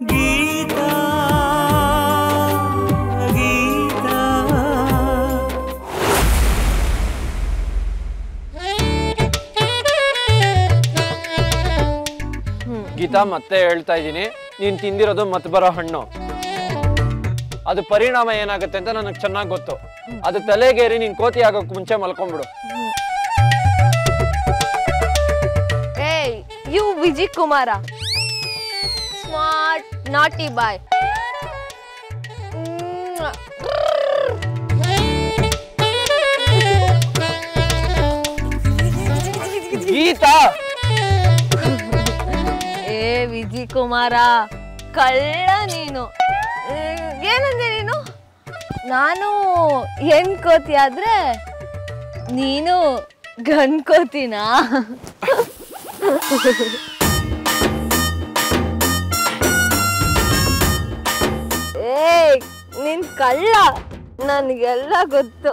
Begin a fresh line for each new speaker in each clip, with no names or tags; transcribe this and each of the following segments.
ಗೀತಾ ಗೀತಾ
ಗೀತಾ ಮತ್ತೆ ಹೇಳ್ತಾ ಇದ್ದೀನಿ, ನೀನ್ ತಿಂದಿರೋದು ಮತ್ತೆ ಬರೋ ಹಣ್ಣು. ಅದು ಪರಿಣಾಮ ಏನಾಗುತ್ತೆ ಅಂತ ನನಗೆ ಚೆನ್ನಾಗಿ ಗೊತ್ತು. ಅದು ತಲೆಗೇರಿ ನೀನ್ ಕೋತಿ ಆಗೋಕ್ ಮುಂಚೆ ಮಲ್ಕೊಂಡ್ಬಿಡು.
ಏಯ್ ಯು ವಿಜಯ್ ಕುಮಾರ, ಸ್ಮಾರ್ಟ್ ನಾಟಿ ಬಾಯ್.
ಗೀತಾ
ಏ ವಿಜಯ್ ಕುಮಾರ, ಕಳ್ಳ ನೀನು. ಏನಂದೆ ನೀನು? ನಾನು ಹೆಣ್ ಕೋತಿ ಆದ್ರೆ ನೀನು ಗಂಡ್ ಕೋತಿನಾ? ಏ ನೀನ್ ಕಳ್ಳ, ನನ್ಗೆಲ್ಲ ಗೊತ್ತು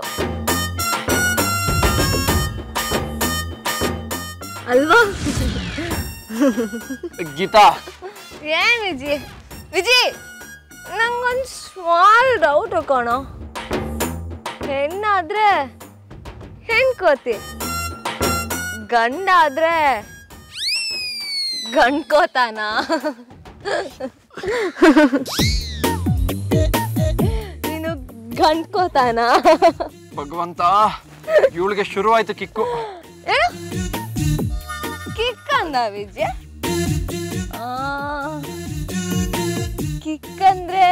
ಅಲ್ವಾ?
ಗೀತಾ
ಏನ್ ವಿಜಿ ನಂಗೊಂದು ಸ್ಮಾಲ್ ಡೌಟ್ ಕಣೋ. ಹೆಣ್ಣಾದ್ರೆ ಹೆಣ್ಕೋತಿ, ಗಂಡಾದ್ರೆ ಗಂಡ್ಕೋತಾನ? ನೀನು ಗಂಡ್ಕೋತಾನ?
ಭಗವಂತ, ಇವಳಿಗೆ ಶುರು ಆಯ್ತು ಕಿಕ್ಕು.
ಏನು ಕಿಕ್ ಅಂದ ವಿಜಯ್? ಕಿಕ್ ಅಂದ್ರೆ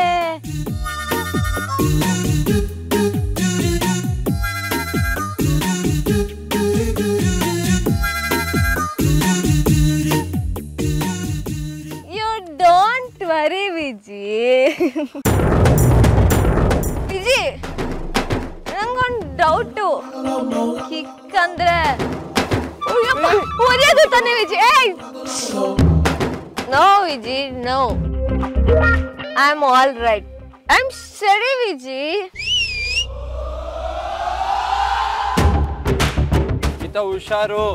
ಯು ಡೋಂಟ್ ವರಿ ವಿಜಯ್. ನಂಗೊಂದು ಡೌಟು, ಕಿಕ್ ಅಂದ್ರೆ ಒರೆಯೋದು ತಾನೆ Vijay? No Vijay, no. I am all right. I am ಸರಿ ವಿಜಯ್.
ಗೀತಾ ಹುಷಾರು.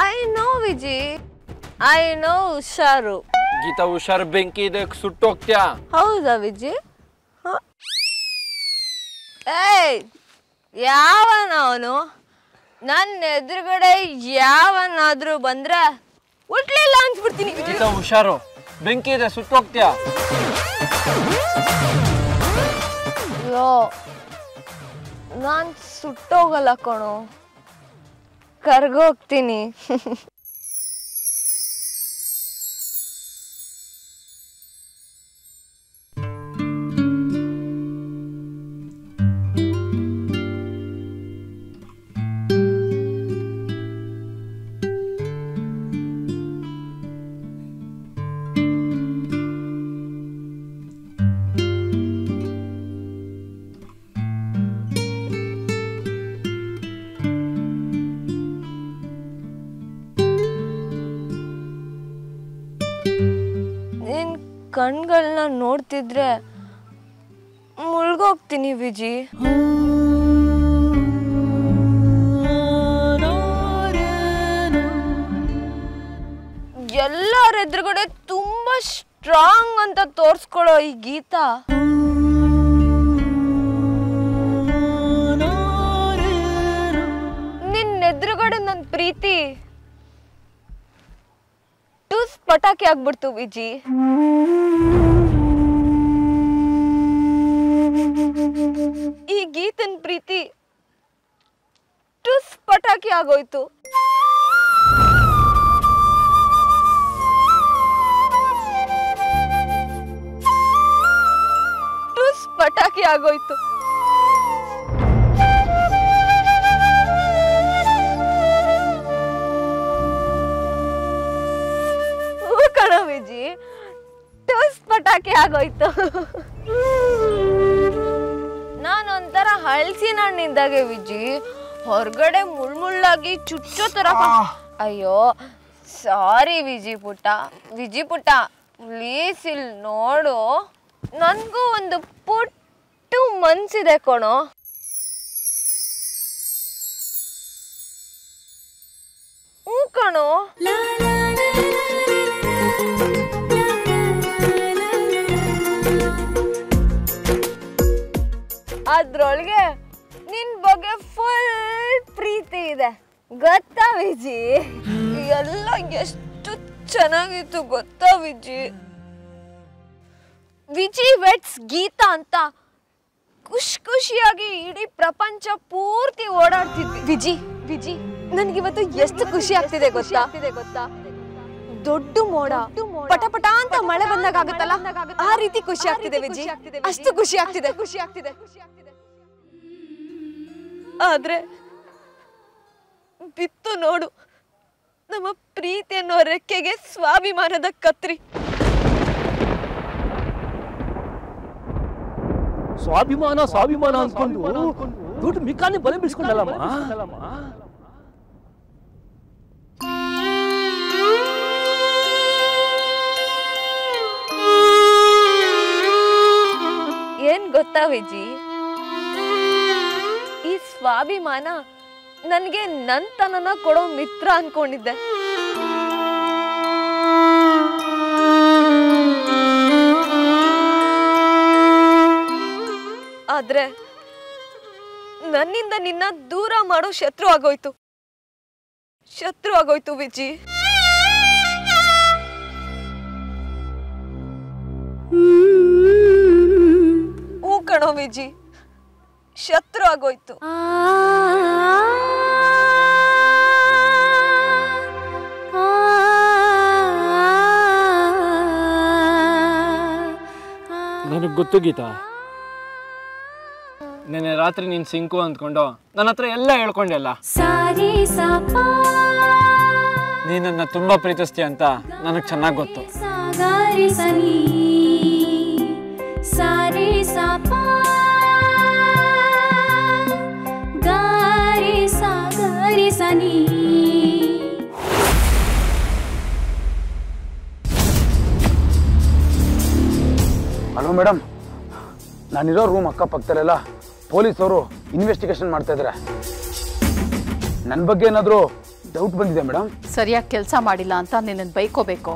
I know Vijay, I know ಹುಷಾರು.
ಗೀತಾ ಹುಷಾರು, ಬೆಂಕಿ ಇದೆ, ಸುಟ್ಟೋಗ್ತ್ಯಾ.
ಹೌದಾ ವಿಜಯ್? ಏಯ್ ಯಾವನ ಅವನು? ನನ್ನ ಎದುರುಗಡೆ ಯಾವನಾದ್ರೂ ಬಂದ್ರೆ ಉಟ್ಲಿಲ್ಲ ಅನ್ಸ್ಬಿಡ್ತೀನಿ.
ಗೀತಾ ಹುಷಾರು, ಬೆಂಕಿ ಇದೆ, ಸುಟ್ಟೋಗ್ತ್ಯಾ.
ಅಯ್ಯೋ ನಾನ್ ಸುಟ್ಟೋಗಲ್ಲ ಕಣೋ, ಕರ್ಗೋಗ್ತೀನಿ. ಕಣ್ಗಳನ್ನ ನೋಡ್ತಿದ್ರೆ ಮುಳ್ಗೋಗ್ತೀನಿ ವಿಜಿ. ಎಲ್ಲರ ಎದುರುಗಡೆ ತುಂಬಾ ಸ್ಟ್ರಾಂಗ್ ಅಂತ ತೋರ್ಸ್ಕೊಳ್ಳೋ ಈ ಗೀತಾ ನಿನ್ನ ಎದುರುಗಡೆ ನನ್ನ ಪ್ರೀತಿ ಟೂಸ್ ಪಟಾಕಿ ಆಗ್ಬಿಡ್ತು ವಿಜಿ. ಈ ಗೀತನ್ ಪ್ರೀತಿ ಟುಸ್ ಪಟಾಕಿ ಆಗೋಯ್ತು. ಟುಸ್ ಪಟಾಕಿ ಆಗೋಯ್ತು. ಕಣ ವಿಜಿ, ಟುಸ್ ಪಟಾಕಿ ಆಗೋಯ್ತು. ನಾನೊಂಥರ ಹಳಸಿನ ಹಣ್ಣಿದ್ದಾಗೆ ವಿಜಿ, ಹೊರಗಡೆ ಮುಳ್ಳುಳ್ಳಾಗಿ ಚುಚ್ಚೋ ತರ. ಅಯ್ಯೋ ಸಾರಿ ವಿಜಿ ಪುಟ್ಟ, ಪ್ಲೀಸ್ ಇಲ್ಲಿ ನೋಡು, ನನ್ಗೂ ಒಂದು ಪುಟ್ಟು ಮನ್ಸಿದೆ ಕಣೋ. ಹ್ಞೂ ಕಣೋ. ಅದ್ರೊಳಗೆ ನಿನ್ ಬಗ್ಗೆ ಫುಲ್ ಪ್ರೀತಿ ಇದೆ ಗೊತ್ತಾ ವಿಜಿ? ಎಲ್ಲ ಎಷ್ಟು ಚೆನ್ನಾಗಿತ್ತು ಗೊತ್ತಾ ವಿಜಿ? ವಿಜಿ ವೆಟ್ಸ್ ಗೀತಾ ಅಂತ ಖುಷಿಯಾಗಿ ಇಡೀ ಪ್ರಪಂಚ ಪೂರ್ತಿ ಓಡಾಡ್ತಿದ್ವಿ. ವಿಜಿ ನನ್ಗಿವತ್ತು ಎಷ್ಟು ಖುಷಿ ಆಗ್ತಿದೆ ಗೊತ್ತಾ? ದೊಡ್ಡ ಮೋಡ ಪಟಪಟ ಅಂತ ಮಳೆ ಬಂದಾಗ ಆಗುತ್ತಲ್ಲ, ಆ ರೀತಿ ಖುಷಿ ಆಗ್ತಿದೆ ವಿಜಿ. ಅಷ್ಟು ಖುಷಿ ಆಗ್ತಿದೆ. ಆದ್ರೆ ಬಿತ್ತು ನೋಡು ನಮ್ಮ ಪ್ರೀತಿ ಅನ್ನೋ ರೆಕ್ಕೆಗೆ ಸ್ವಾಭಿಮಾನದ ಕತ್ರಿ.
ಸ್ವಾಭಿಮಾನ ಅನ್ಕೊಂಡು ದುಡ್ಡು ಮಿಕ್ಕಾನೆ ಬಲೆ ಬಿಡಿಸ್ಕೊಂಡಲ್ಲಮ್ಮ.
ಏನ್ ಗೊತ್ತಾ ವಿಜಿ, ಈ ಸ್ವಾಭಿಮಾನ ನನ್ಗೆ ನನ್ತನನ ಕೊಡೋ ಮಿತ್ರ ಅನ್ಕೊಂಡಿದ್ದೆ. ಆದ್ರೆ ನನ್ನಿಂದ ನಿನ್ನ ದೂರ ಮಾಡೋ ಶತ್ರು ಆಗೋಯ್ತು ವಿಜಿ. ಹೂ ಕಣೋ ವಿಜಿ, ಶತ್ರು ಆಗೋಯ್ತು.
ನನಗೆ ಗೊತ್ತು ಗೀತಾ, ನೆನ್ನೆ ರಾತ್ರಿ ನೀನ್ ಸಿಂಕು ಅಂದ್ಕೊಂಡು ನನ್ನ ಹತ್ರ ಎಲ್ಲ ಹೇಳ್ಕೊಂಡೆಲ್ಲ. ನೀನನ್ನ ತುಂಬಾ ಪ್ರೀತಿಸ್ತೀಯ ಅಂತ ನನಗೆ ಚೆನ್ನಾಗಿ ಗೊತ್ತು.
ಹಲೋ ಮೇಡಮ್, ನಾನಿರೋ ರೂಮ್ ಅಕ್ಕಪಕ್ಕದಲ್ಲೆಲ್ಲ ಪೊಲೀಸವರು ಇನ್ವೆಸ್ಟಿಗೇಷನ್ ಮಾಡ್ತಾ ಇದ್ದಾರೆ. ನನ್ನ ಬಗ್ಗೆ ಏನಾದರೂ ಡೌಟ್ ಬಂದಿದೆ ಮೇಡಮ್?
ಸರಿಯಾಗಿ ಕೆಲಸ ಮಾಡಿಲ್ಲ ಅಂತ ನಿನ್ನನ್ನು ಬೈಕೋಬೇಕು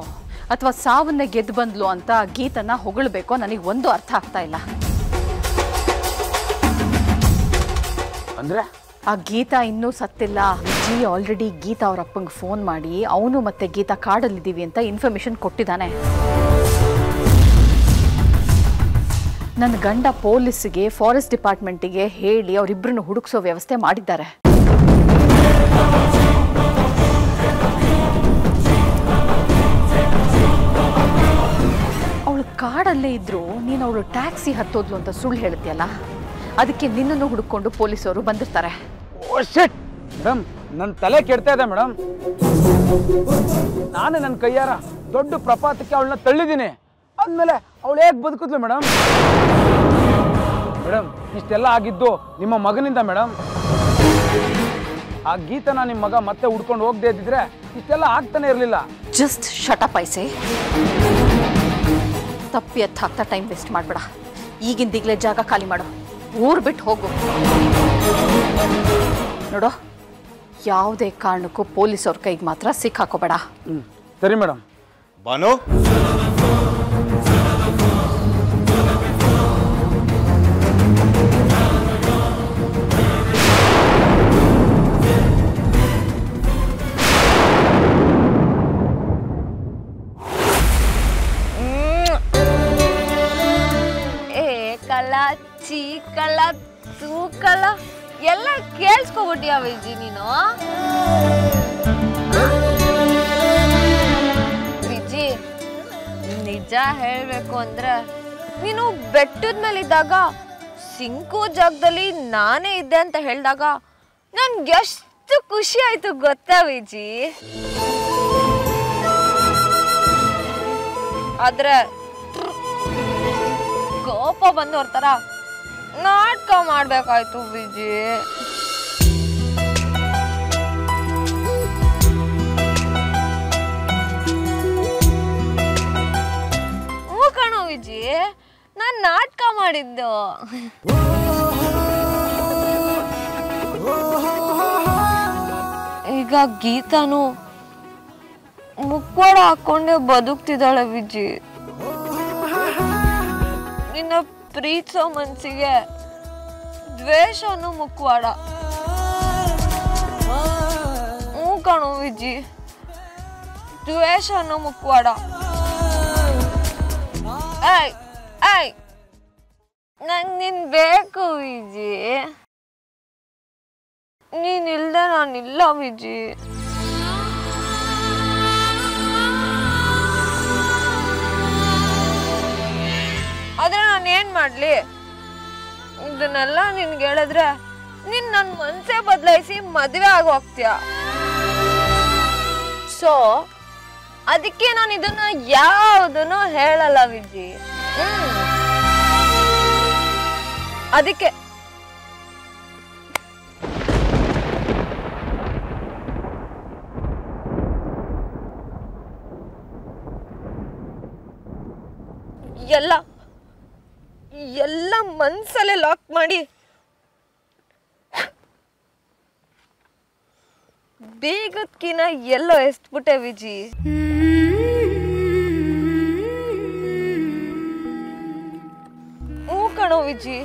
ಅಥವಾ ಸಾವನ್ನೇ ಗೆದ್ದು ಬಂದ್ಲು ಅಂತ ಗೀತನ ಹೊಗಳಬೇಕೋ ನನಗೆ ಒಂದು ಅರ್ಥ ಆಗ್ತಾ ಇಲ್ಲ.
ಅಂದ್ರೆ
ಆ ಗೀತಾ ಇನ್ನೂ ಸತ್ತಿಲ್ಲ. ವಿಜಿ ಆಲ್ರೆಡಿ ಗೀತಾ ಅವ್ರ ಅಪ್ಪಂಗೆ ಫೋನ್ ಮಾಡಿ ಅವನು ಮತ್ತೆ ಗೀತಾ ಕಾಡಲ್ಲಿದ್ದೀವಿ ಅಂತ ಇನ್ಫಾರ್ಮೇಶನ್ ಕೊಟ್ಟಿದ್ದಾನೆ. ನನ್ನ ಗಂಡ ಪೊಲೀಸ್ಗೆ ಫಾರೆಸ್ಟ್ ಡಿಪಾರ್ಟ್ಮೆಂಟಿಗೆ ಹೇಳಿ ಅವರಿಬ್ಬರನ್ನು ಹುಡುಕ್ಸೋ ವ್ಯವಸ್ಥೆ ಮಾಡಿದ್ದಾರೆ. ಅವಳು ಕಾಡಲ್ಲೇ ಇದ್ರು ನೀನು ಅವಳು ಟ್ಯಾಕ್ಸಿ ಹತ್ತೋದ್ಲು ಅಂತ ಸುಳ್ಳು ಹೇಳ್ತೀಯಲ್ಲ, ಅದಕ್ಕೆ ನಿನ್ನನ್ನು ಹುಡುಕೊಂಡು ಪೊಲೀಸವರು ಬಂದಿರ್ತಾರೆ.
ಮೇಡಮ್, ನನ್ನ ತಲೆ ಕೆಡ್ತಾ ಇದೆ ಮೇಡಮ್. ನಾನೇ ನನ್ನ ಕೈಯಾರ ದೊಡ್ಡ ಪ್ರಪಾತಕ್ಕೆ ಅವಳನ್ನ ತಳ್ಳಿದ್ದೀನಿ. ಆದ್ಮೇಲೆ ಅವಳು ಹೇಗೆ ಬದುಕಿದ್ಲು ಮೇಡಮ್? ಮೇಡಮ್, ಇಷ್ಟೆಲ್ಲ ಆಗಿದ್ದು ನಿಮ್ಮ ಮಗನಿಂದ ಮೇಡಮ್. ಆ ಗೀತನ ನಿಮ್ಮ ಮಗ ಮತ್ತೆ ಹುಡ್ಕೊಂಡು ಹೋಗದೆ ಇದ್ದಿದ್ರೆ ಇಷ್ಟೆಲ್ಲ ಆಗ್ತಾನೆ ಇರಲಿಲ್ಲ.
ಜಸ್ಟ್ ಶಟ್ ಅಪ್ ಐಸೆ. ತಪ್ಪಿ ಎತ್ತ ಹಾಕ್ತಾ ಟೈಮ್ ವೇಸ್ಟ್ ಮಾಡಬೇಡ. ಈಗಿಂದೀಗಲೇ ಜಾಗ ಖಾಲಿ ಮಾಡು, ಊರು ಬಿಟ್ಟು ಹೋಗು. ನೋಡೋ, ಯಾವುದೇ ಕಾರಣಕ್ಕೂ ಪೊಲೀಸವ್ರ ಕೈಗೆ ಮಾತ್ರ ಸಿಕ್ಕಾಕೋಬೇಡ.
ಸರಿ ಮೇಡಮ್.
ಬಾನು,
ಏಕಲ ಚೀಕಲ ತೂಕಲ ಎಲ್ಲ ಕೇಳಿಸ್ಕೊಬಿಟ್ಟಿಯ ವಿಜಿ ನೀನು? ವಿಜಿ, ನಿಜ ಹೇಳ್ಬೇಕು ಅಂದ್ರೆ ನೀನು ಬೆಟ್ಟದ ಮೇಲಿದ್ದಾಗ ಸಿಂಕು ಜಾಗದಲ್ಲಿ ನಾನೇ ಇದ್ದೆ ಅಂತ ಹೇಳಿದಾಗ ನನ್ಗೆ ಎಷ್ಟು ಖುಷಿ ಆಯ್ತು ಗೊತ್ತಾ ವಿಜಿ? ಆದ್ರೆ ಕೋಪ ಬಂದವ್ರ ತರ ನಾಟಕ ಮಾಡ್ಬೇಕಾಯ್ತು ವಿಜಿ. ಕಣೋ ವಿಜಿ, ನಾನ್ ನಾಟಕ ಮಾಡಿದ್ದು. ಈಗ ಗೀತಾನು ಮುಖವಾಡ ಹಾಕೊಂಡೆ ಬದುಕ್ತಿದ್ದಾಳೆ ವಿಜಿ. ನಿನ್ನ ಪ್ರೀತಿಸೋ ಮನ್ಸಿಗೆ ದ್ವೇಷ ಅನ್ನೋ ಮುಖವಾಡ. ಹ್ಞೂ ಕಣೋ ವಿಜಿ, ದ್ವೇಷ ಅನ್ನೋ ಮುಖವಾಡ. ಏಯ್ ಏಯ್, ನಂಗೆ ನೀನ್ ಬೇಕು ವಿಜಿ. ನೀನಿಲ್ದೆ ನಾನಿಲ್ಲ ವಿಜಿ. ಆದ್ರೆ ನಾನೇನ್ ಮಾಡ್ಲಿ? ಇದನ್ನೆಲ್ಲ ನಿನ್ಗೆ ಹೇಳಿದ್ರೆ ನೀನ್ ನನ್ ಮನ್ಸೇ ಬದಲಾಯಿಸಿ ಮದ್ವೆ ಆಗಿ ಹೋಗ್ತೀಯ. ಸೊ ಅದಕ್ಕೆ ನಾನು ಇದನ್ನ ಯಾವುದನ್ನು ಹೇಳಲ್ಲ ವಿಜಿ. ಅದಕ್ಕೆ ಎಲ್ಲ ಮನ್ಸಲ್ಲೇ ಲಾಕ್ ಮಾಡಿ ಬೇಗದ್ಕಿನ ಎಲ್ಲೋ ಎಸ್ಬಿಟ್ಟೆ ವಿಜಿ. ಹ್ಞೂ ಕಣೋ ವಿಜಿ,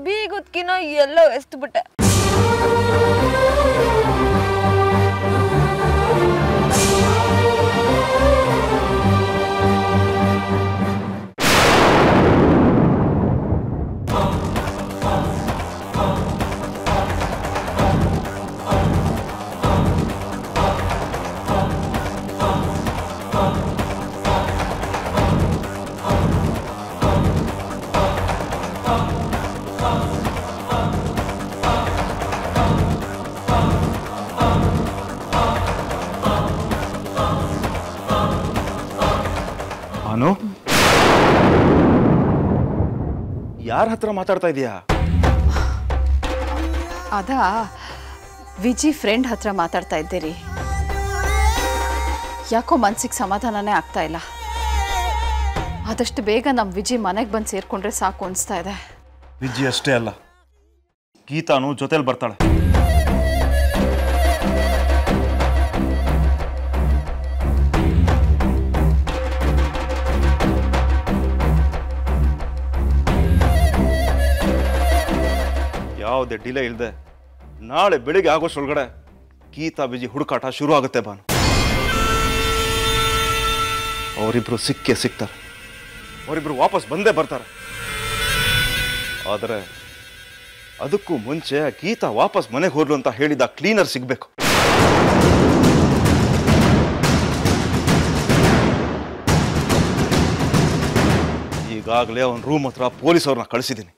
ಬೀಗದ್ಕಿನ ಎಲ್ಲೋ ಎಸ್ಬಿಟ್ಟೆ.
ಯಾರ ಹತ್ರ ಮಾತಾಡ್ತಾ ಇದೀಯಾ?
ಅದಾ ವಿಜಿ ಫ್ರೆಂಡ್ ಹತ್ರ ಮಾತಾಡ್ತಾ ಇದ್ದೀರಿ. ಯಾಕೋ ಮನ್ಸಿಗೆ ಸಮಾಧಾನನೇ ಆಗ್ತಾ ಇಲ್ಲ. ಆದಷ್ಟು ಬೇಗ ನಮ್ಮ ವಿಜಿ ಮನೆಗೆ ಬಂದು ಸೇರ್ಕೊಂಡ್ರೆ ಸಾಕು ಅನಿಸ್ತಾ ಇದೆ.
ವಿಜಿ ಅಷ್ಟೇ ಅಲ್ಲ, ಗೀತಾನು ಜೊತೆಲಿ ಬರ್ತಾಳೆ. ಯಾವುದೇ ಡಿಲೇ ಇಲ್ಲದೆ ನಾಳೆ ಬೆಳಿಗ್ಗೆ ಆಗೋಷ್ಟೊಳಗಡೆ ಗೀತಾ ವಿಜಿ ಹುಡುಕಾಟ ಶುರು ಆಗುತ್ತೆ ಬಾನು. ಅವರಿಬ್ರು ಸಿಗ್ತಾರೆ, ಅವರಿಬ್ರು ವಾಪಸ್ ಬಂದೇ ಬರ್ತಾರೆ. ಆದರೆ ಅದಕ್ಕೂ ಮುಂಚೆ ಗೀತಾ ವಾಪಸ್ ಮನೆಗೆ ಹೋದ್ಲು ಅಂತ ಹೇಳಿದ ಕ್ಲೀನರ್ ಸಿಗ್ಬೇಕು. ಈಗಾಗಲೇ ಅವನ ರೂಮ್ ಹತ್ರ ಪೊಲೀಸವ್ರನ್ನ ಕಳಿಸಿದ್ದೀನಿ.